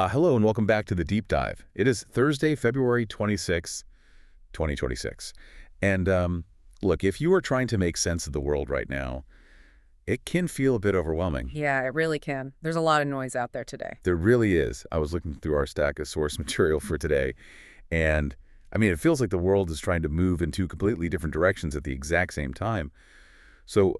Hello and welcome back to the Deep Dive. It is Thursday, February 26, 2026. And look, if you are trying to make sense of the world right now, it can feel a bit overwhelming. Yeah, it really can. There's a lot of noise out there today. There really is. I was looking through our stack of source material for today, and I mean, it feels like the world is trying to move in two completely different directions at the exact same time. So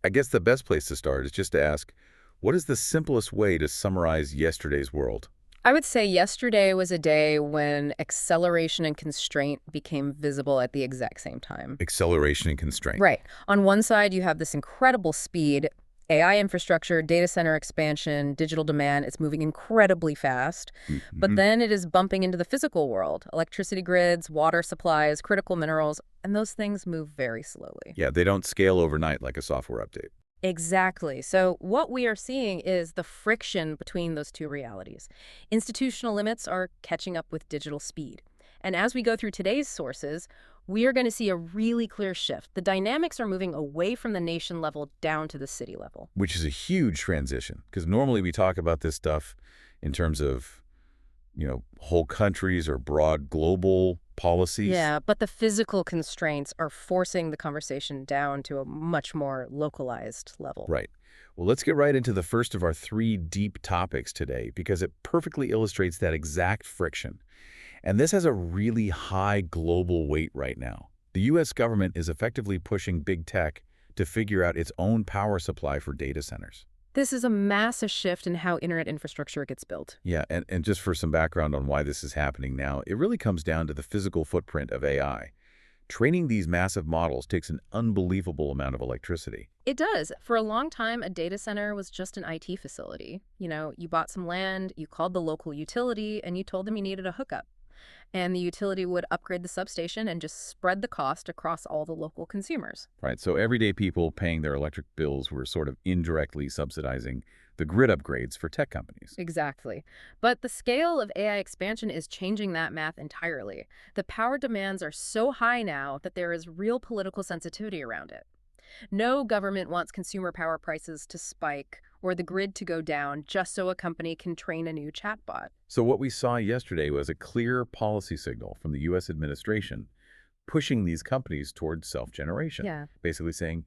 I guess the best place to start is just to ask, what is the simplest way to summarize yesterday's world? I would say yesterday was a day when acceleration and constraint became visible at the exact same time. Acceleration and constraint. Right. On one side, you have this incredible speed, AI infrastructure, data center expansion, digital demand. It's moving incredibly fast. But Mhm. then it is bumping into the physical world, electricity grids, water supplies, critical minerals, and those things move very slowly. Yeah, they don't scale overnight like a software update. Exactly. So what we are seeing is the friction between those two realities. Institutional limits are catching up with digital speed. And as we go through today's sources, we are going to see a really clear shift. The dynamics are moving away from the nation level down to the city level. Which is a huge transition, because normally we talk about this stuff in terms of, whole countries or broad global policies. Yeah, but the physical constraints are forcing the conversation down to a much more localized level. Right. Well, let's get right into the first of our three deep topics today, because it perfectly illustrates that exact friction. And this has a really high global weight right now. The U.S. government is effectively pushing big tech to figure out its own power supply for data centers. This is a massive shift in how internet infrastructure gets built. Yeah, and just for some background on why this is happening now, it really comes down to the physical footprint of AI. Training these massive models takes an unbelievable amount of electricity. It does. For a long time, a data center was just an IT facility. You bought some land, you called the local utility, and you told them you needed a hookup. And the utility would upgrade the substation and just spread the cost across all the local consumers. Right, so everyday people paying their electric bills were sort of indirectly subsidizing the grid upgrades for tech companies. Exactly. But the scale of AI expansion is changing that math entirely. The power demands are so high now that there is real political sensitivity around it. No government wants consumer power prices to spike or the grid to go down just so a company can train a new chatbot. So what we saw yesterday was a clear policy signal from the U.S. administration pushing these companies towards self-generation, Yeah. basically saying,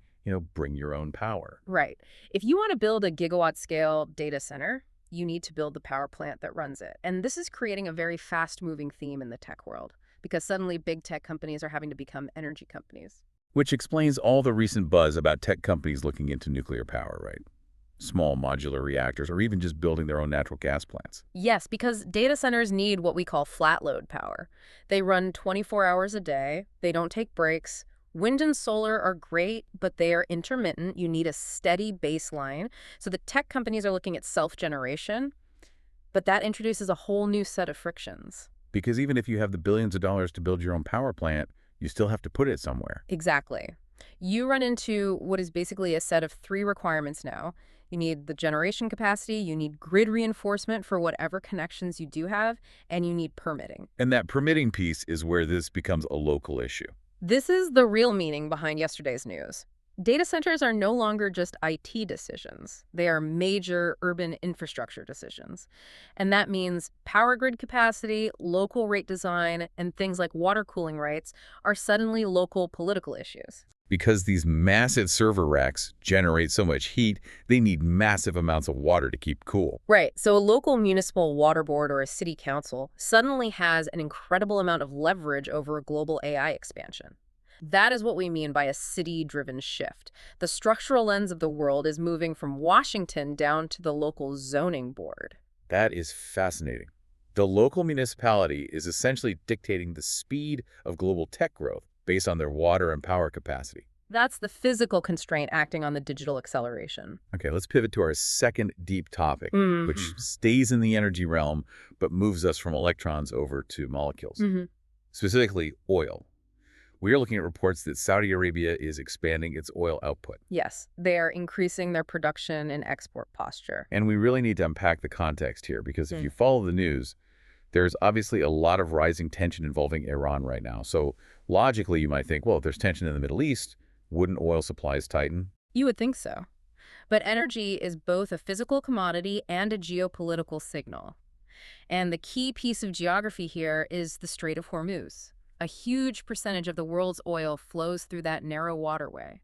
bring your own power. Right. If you want to build a gigawatt-scale data center, you need to build the power plant that runs it. And this is creating a very fast-moving theme in the tech world because suddenly big tech companies are having to become energy companies. Which explains all the recent buzz about tech companies looking into nuclear power, right? Small modular reactors, or even just building their own natural gas plants. Yes, because data centers need what we call flat load power. They run 24 hours a day. They don't take breaks. Wind and solar are great, but they are intermittent. You need a steady baseline. So the tech companies are looking at self-generation, but that introduces a whole new set of frictions. Because even if you have the billions of dollars to build your own power plant, you still have to put it somewhere. Exactly. You run into what is basically a set of three requirements now. You need the generation capacity, you need grid reinforcement for whatever connections you do have, and you need permitting. And that permitting piece is where this becomes a local issue. This is the real meaning behind yesterday's news. Data centers are no longer just IT decisions. They are major urban infrastructure decisions. And that means power grid capacity, local rate design, and things like water cooling rights are suddenly local political issues. Because these massive server racks generate so much heat, they need massive amounts of water to keep cool. Right. So a local municipal water board or a city council suddenly has an incredible amount of leverage over a global AI expansion. That is what we mean by a city-driven shift. The structural lens of the world is moving from Washington down to the local zoning board. That is fascinating. The local municipality is essentially dictating the speed of global tech growth based on their water and power capacity. That's the physical constraint acting on the digital acceleration. Okay, let's pivot to our second deep topic, which Mhm. stays in the energy realm but moves us from electrons over to molecules, Mhm. specifically oil. We are looking at reports that Saudi Arabia is expanding its oil output. Yes, they are increasing their production and export posture. And we really need to unpack the context here, because if you follow the news, there's obviously a lot of rising tension involving Iran right now. So logically, you might think, well, if there's tension in the Middle East, wouldn't oil supplies tighten? You would think so. But energy is both a physical commodity and a geopolitical signal. And the key piece of geography here is the Strait of Hormuz. A huge percentage of the world's oil flows through that narrow waterway.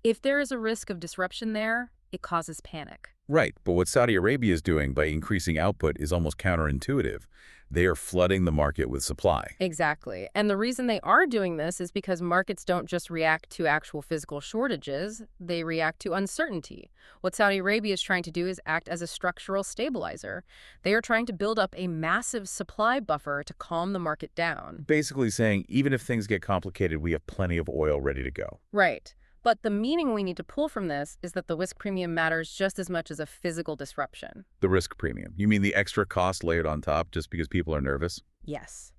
If there is a risk of disruption there, it causes panic. Right, but what Saudi Arabia is doing by increasing output is almost counterintuitive. They are flooding the market with supply. Exactly. And the reason they are doing this is because markets don't just react to actual physical shortages, they react to uncertainty. What Saudi Arabia is trying to do is act as a structural stabilizer. They are trying to build up a massive supply buffer to calm the market down. Basically saying, even if things get complicated, we have plenty of oil ready to go. Right. But the meaning we need to pull from this is that the risk premium matters just as much as a physical disruption. The risk premium. You mean the extra cost layered on top just because people are nervous? Yes.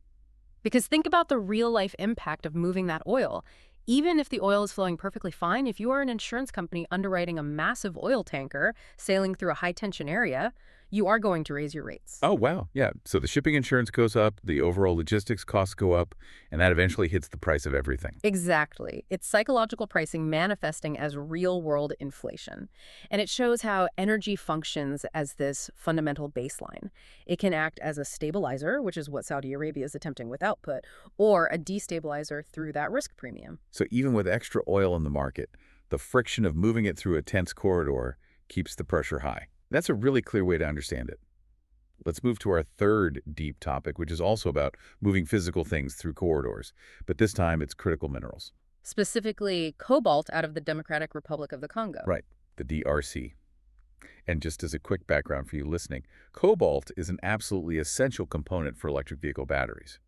Because think about the real-life impact of moving that oil. Even if the oil is flowing perfectly fine, if you are an insurance company underwriting a massive oil tanker sailing through a high-tension area, you are going to raise your rates. Oh, wow. Yeah. So the shipping insurance goes up, the overall logistics costs go up, and that eventually hits the price of everything. Exactly. It's psychological pricing manifesting as real-world inflation. And it shows how energy functions as this fundamental baseline. It can act as a stabilizer, which is what Saudi Arabia is attempting with output, or a destabilizer through that risk premium. So even with extra oil in the market, the friction of moving it through a tense corridor keeps the pressure high. That's a really clear way to understand it. Let's move to our third deep topic, which is also about moving physical things through corridors, but this time it's critical minerals. Specifically, cobalt out of the Democratic Republic of the Congo. Right, the DRC. And just as a quick background for you listening, cobalt is an absolutely essential component for electric vehicle batteries.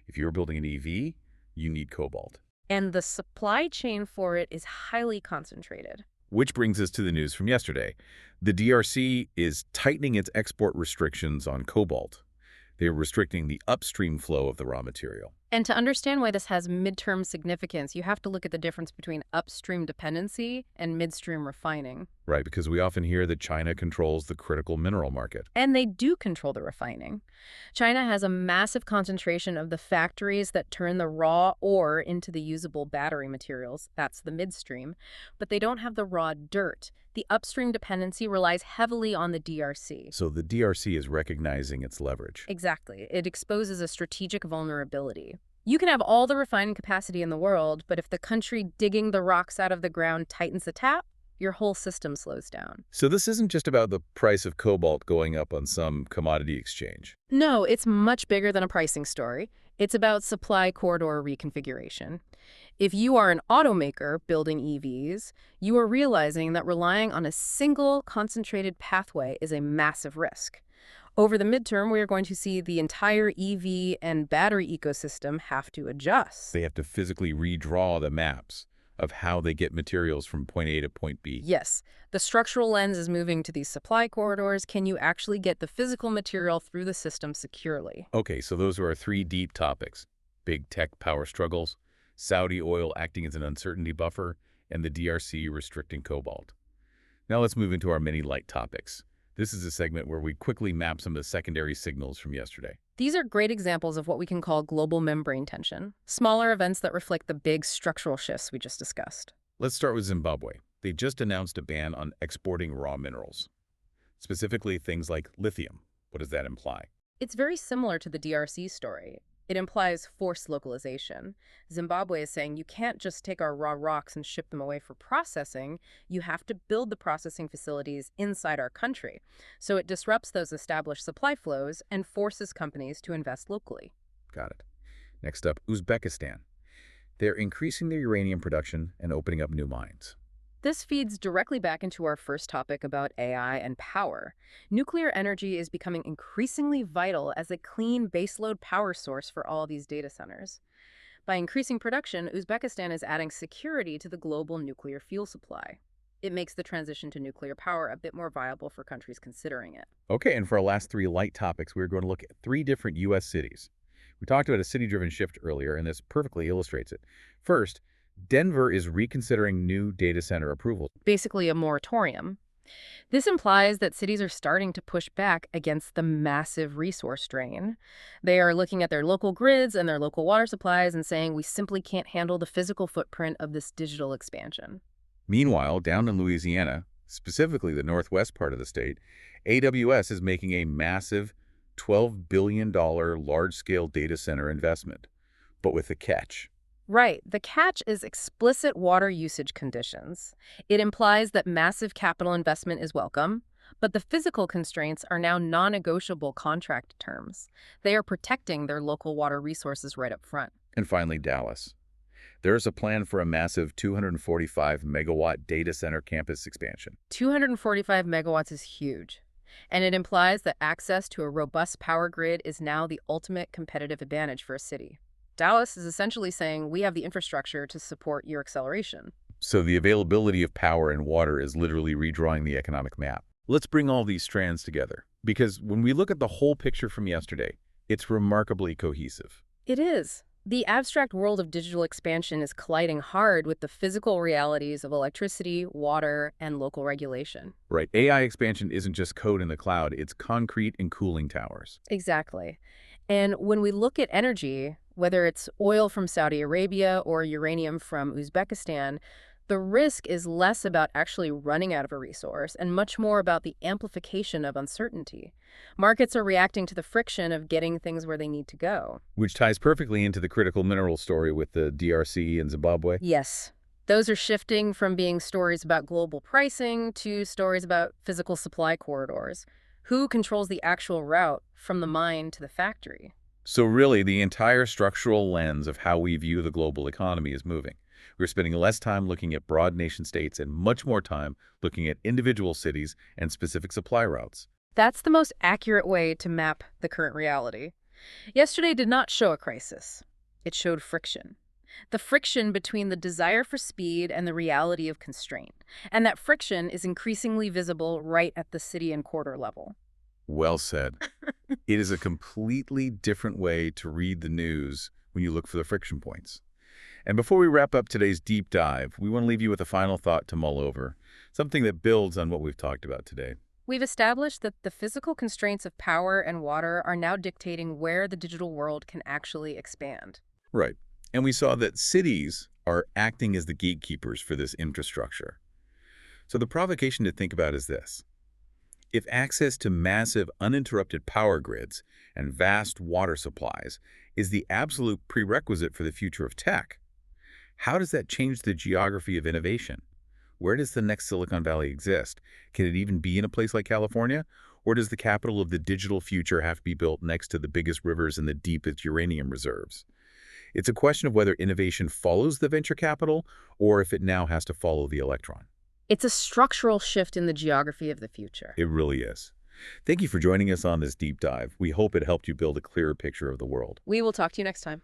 If you're building an EV, you need cobalt. And the supply chain for it is highly concentrated. Which brings us to the news from yesterday. The DRC is tightening its export restrictions on cobalt. They are restricting the upstream flow of the raw material. And to understand why this has midterm significance, you have to look at the difference between upstream dependency and midstream refining. Right, because we often hear that China controls the critical mineral market. And they do control the refining. China has a massive concentration of the factories that turn the raw ore into the usable battery materials. That's the midstream. But they don't have the raw dirt. The upstream dependency relies heavily on the DRC. So the DRC is recognizing its leverage. Exactly. It exposes a strategic vulnerability. You can have all the refining capacity in the world, but if the country digging the rocks out of the ground tightens the tap, your whole system slows down. So this isn't just about the price of cobalt going up on some commodity exchange. No, it's much bigger than a pricing story. It's about supply corridor reconfiguration. If you are an automaker building EVs, you are realizing that relying on a single concentrated pathway is a massive risk. Over the midterm, we are going to see the entire EV and battery ecosystem have to adjust. They have to physically redraw the maps of how they get materials from point A to point B. Yes, the structural lens is moving to these supply corridors. Can you actually get the physical material through the system securely? Okay, so those are our three deep topics. Big tech power struggles, Saudi oil acting as an uncertainty buffer, and the DRC restricting cobalt. Now let's move into our mini light topics. This is a segment where we quickly map some of the secondary signals from yesterday. These are great examples of what we can call global membrane tension, smaller events that reflect the big structural shifts we just discussed. Let's start with Zimbabwe. They just announced a ban on exporting raw minerals, specifically things like lithium. What does that imply? It's very similar to the DRC story. It implies forced localization. Zimbabwe is saying you can't just take our raw rocks and ship them away for processing. You have to build the processing facilities inside our country. So it disrupts those established supply flows and forces companies to invest locally. Got it. Next up, Uzbekistan. They're increasing their uranium production and opening up new mines. This feeds directly back into our first topic about AI and power. Nuclear energy is becoming increasingly vital as a clean baseload power source for all these data centers. By increasing production, Uzbekistan is adding security to the global nuclear fuel supply. It makes the transition to nuclear power a bit more viable for countries considering it. Okay, and for our last three light topics, we're going to look at three different U.S. cities. We talked about a city-driven shift earlier, and this perfectly illustrates it. First, Denver is reconsidering new data center approval. Basically a moratorium. This implies that cities are starting to push back against the massive resource drain. They are looking at their local grids and their local water supplies and saying we simply can't handle the physical footprint of this digital expansion. Meanwhile, down in Louisiana, specifically the northwest part of the state, AWS is making a massive $12 billion large-scale data center investment, but with a catch. Right. The catch is explicit water usage conditions. It implies that massive capital investment is welcome, but the physical constraints are now non-negotiable contract terms. They are protecting their local water resources right up front. And finally, Dallas. There is a plan for a massive 245-megawatt data center campus expansion. 245 megawatts is huge, and it implies that access to a robust power grid is now the ultimate competitive advantage for a city. Dallas is essentially saying we have the infrastructure to support your acceleration. So the availability of power and water is literally redrawing the economic map. Let's bring all these strands together, because when we look at the whole picture from yesterday, it's remarkably cohesive. It is. The abstract world of digital expansion is colliding hard with the physical realities of electricity, water, and local regulation. Right, AI expansion isn't just code in the cloud, it's concrete and cooling towers. Exactly. And when we look at energy, whether it's oil from Saudi Arabia or uranium from Uzbekistan, the risk is less about actually running out of a resource and much more about the amplification of uncertainty. Markets are reacting to the friction of getting things where they need to go. Which ties perfectly into the critical mineral story with the DRC and Zimbabwe. Yes. Those are shifting from being stories about global pricing to stories about physical supply corridors. Who controls the actual route from the mine to the factory? So really, the entire structural lens of how we view the global economy is moving. We're spending less time looking at broad nation-states and much more time looking at individual cities and specific supply routes. That's the most accurate way to map the current reality. Yesterday did not show a crisis. It showed friction. The friction between the desire for speed and the reality of constraint. And that friction is increasingly visible right at the city and quarter level. Well said. It is a completely different way to read the news when you look for the friction points. And before we wrap up today's deep dive, we want to leave you with a final thought to mull over, something that builds on what we've talked about today. We've established that the physical constraints of power and water are now dictating where the digital world can actually expand. Right. And we saw that cities are acting as the gatekeepers for this infrastructure. So the provocation to think about is this. If access to massive uninterrupted power grids and vast water supplies is the absolute prerequisite for the future of tech, how does that change the geography of innovation? Where does the next Silicon Valley exist? Can it even be in a place like California? Or does the capital of the digital future have to be built next to the biggest rivers and the deepest uranium reserves? It's a question of whether innovation follows the venture capital or if it now has to follow the electron. It's a structural shift in the geography of the future. It really is. Thank you for joining us on this deep dive. We hope it helped you build a clearer picture of the world. We will talk to you next time.